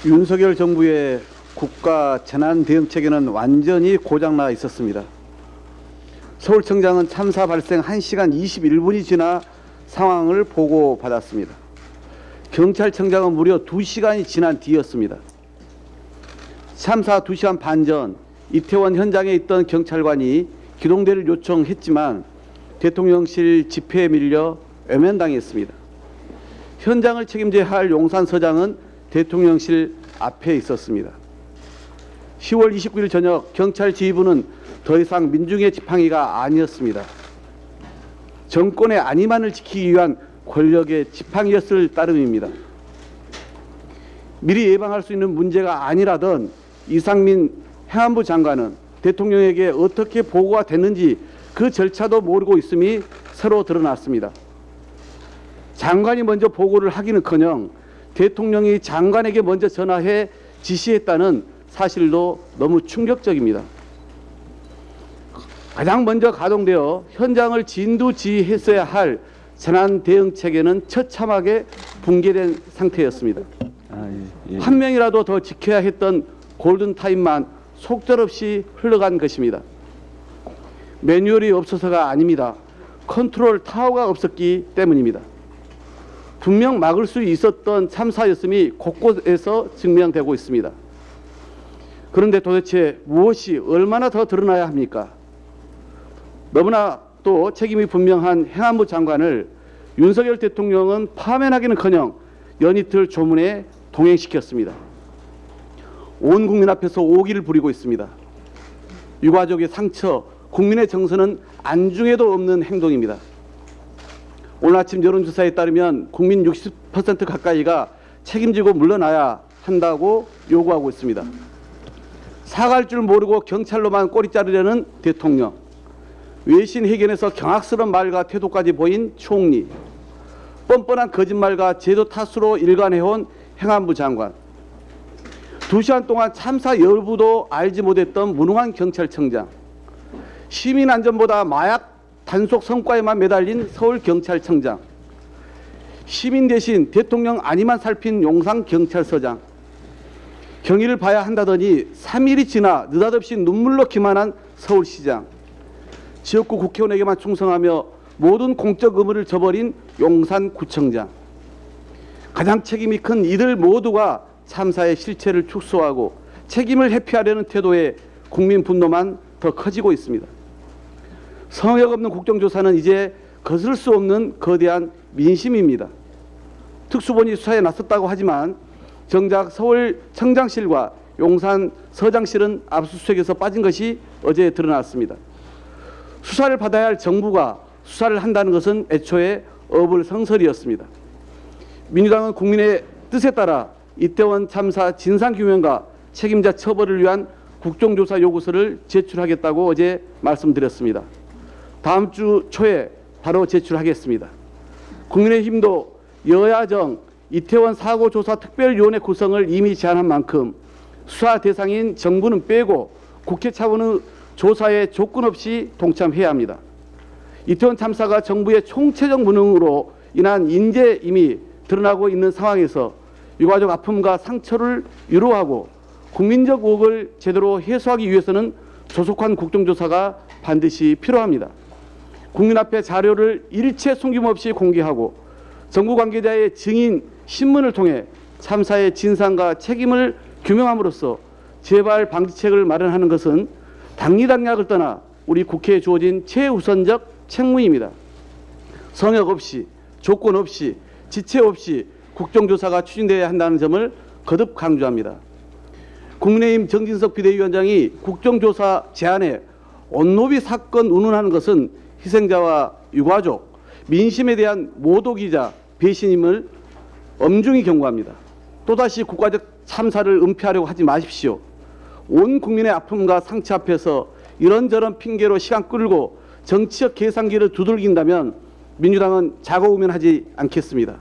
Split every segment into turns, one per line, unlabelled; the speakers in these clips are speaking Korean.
윤석열 정부의 국가 재난 대응 체계는 완전히 고장나 있었습니다. 서울청장은 참사 발생 1시간 21분이 지나 상황을 보고받았습니다. 경찰청장은 무려 2시간이 지난 뒤였습니다. 참사 2시간 반 전 이태원 현장에 있던 경찰관이 기동대를 요청했지만 대통령실 집회에 밀려 외면당했습니다. 현장을 책임져야 할 용산서장은 대통령실 앞에 있었습니다. 10월 29일 저녁 경찰 지휘부는 더 이상 민중의 지팡이가 아니었습니다. 정권의 안위만을 지키기 위한 권력의 지팡이였을 따름입니다. 미리 예방할 수 있는 문제가 아니라던 이상민 행안부 장관은 대통령에게 어떻게 보고가 됐는지 그 절차도 모르고 있음이 새로 드러났습니다. 장관이 먼저 보고를 하기는커녕 대통령이 장관에게 먼저 전화해 지시했다는 사실도 너무 충격적입니다. 가장 먼저 가동되어 현장을 진두지휘했어야 할 재난 대응 체계는 처참하게 붕괴된 상태였습니다. 한 명이라도 더 지켜야 했던 골든타임만 속절없이 흘러간 것입니다. 매뉴얼이 없어서가 아닙니다. 컨트롤 타워가 없었기 때문입니다. 분명 막을 수 있었던 참사였음이 곳곳에서 증명되고 있습니다. 그런데 도대체 무엇이 얼마나 더 드러나야 합니까? 너무나 또 책임이 분명한 행안부 장관을 윤석열 대통령은 파면하기는커녕 연이틀 조문에 동행시켰습니다. 온 국민 앞에서 오기를 부리고 있습니다. 유가족의 상처, 국민의 정서는 안중에도 없는 행동입니다. 오늘 아침 여론조사에 따르면 국민 60% 가까이가 책임지고 물러나야 한다고 요구하고 있습니다. 사과할 줄 모르고 경찰로만 꼬리 자르려는 대통령, 외신 회견에서 경악스러운 말과 태도까지 보인 총리, 뻔뻔한 거짓말과 제도 탓으로 일관해온 행안부 장관, 2시간 동안 참사 여부도 알지 못했던 무능한 경찰청장, 시민 안전보다 마약 단속 성과에만 매달린 서울경찰청장, 시민 대신 대통령 안위만 살핀 용산경찰서장, 경위를 봐야 한다더니 3일이 지나 느닷없이 눈물로 기만한 서울시장, 지역구 국회의원에게만 충성하며 모든 공적 의무를 저버린 용산구청장, 가장 책임이 큰 이들 모두가 참사의 실체를 축소하고 책임을 회피하려는 태도에 국민 분노만 더 커지고 있습니다. 성역 없는 국정조사는 이제 거스를 수 없는 거대한 민심입니다. 특수본이 수사에 나섰다고 하지만 정작 서울청장실과 용산서장실은 압수수색에서 빠진 것이 어제 드러났습니다. 수사를 받아야 할 정부가 수사를 한다는 것은 애초에 어불성설이었습니다. 민주당은 국민의 뜻에 따라 이태원 참사 진상규명과 책임자 처벌을 위한 국정조사 요구서를 제출하겠다고 어제 말씀드렸습니다. 다음 주 초에 바로 제출하겠습니다. 국민의힘도 여야정 이태원 사고조사 특별위원회 구성을 이미 제안한 만큼 수사 대상인 정부는 빼고 국회 차원의 조사에 조건 없이 동참해야 합니다. 이태원 참사가 정부의 총체적 무능으로 인한 인재 이미 드러나고 있는 상황에서 유가족 아픔과 상처를 위로하고 국민적 의혹을 제대로 해소하기 위해서는 조속한 국정조사가 반드시 필요합니다. 국민 앞에 자료를 일체 숨김없이 공개하고 정부 관계자의 증인 신문을 통해 참사의 진상과 책임을 규명함으로써 재발 방지책을 마련하는 것은 당리당략을 떠나 우리 국회에 주어진 최우선적 책무입니다. 성역 없이, 조건 없이, 지체 없이 국정조사가 추진되어야 한다는 점을 거듭 강조합니다. 국민의힘 정진석 비대위원장이 국정조사 제안에 온노비 사건 운운하는 것은 희생자와 유가족, 민심에 대한 모독이자 배신임을 엄중히 경고합니다. 또다시 국가적 참사를 은폐하려고 하지 마십시오. 온 국민의 아픔과 상처 앞에서 이런저런 핑계로 시간 끌고 정치적 계산기를 두들긴다면 민주당은 자고우면하지 않겠습니다.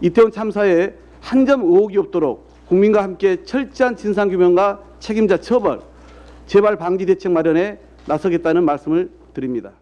이태원 참사에 한 점 의혹이 없도록 국민과 함께 철저한 진상규명과 책임자 처벌, 재발 방지 대책 마련에 나서겠다는 말씀을 드립니다.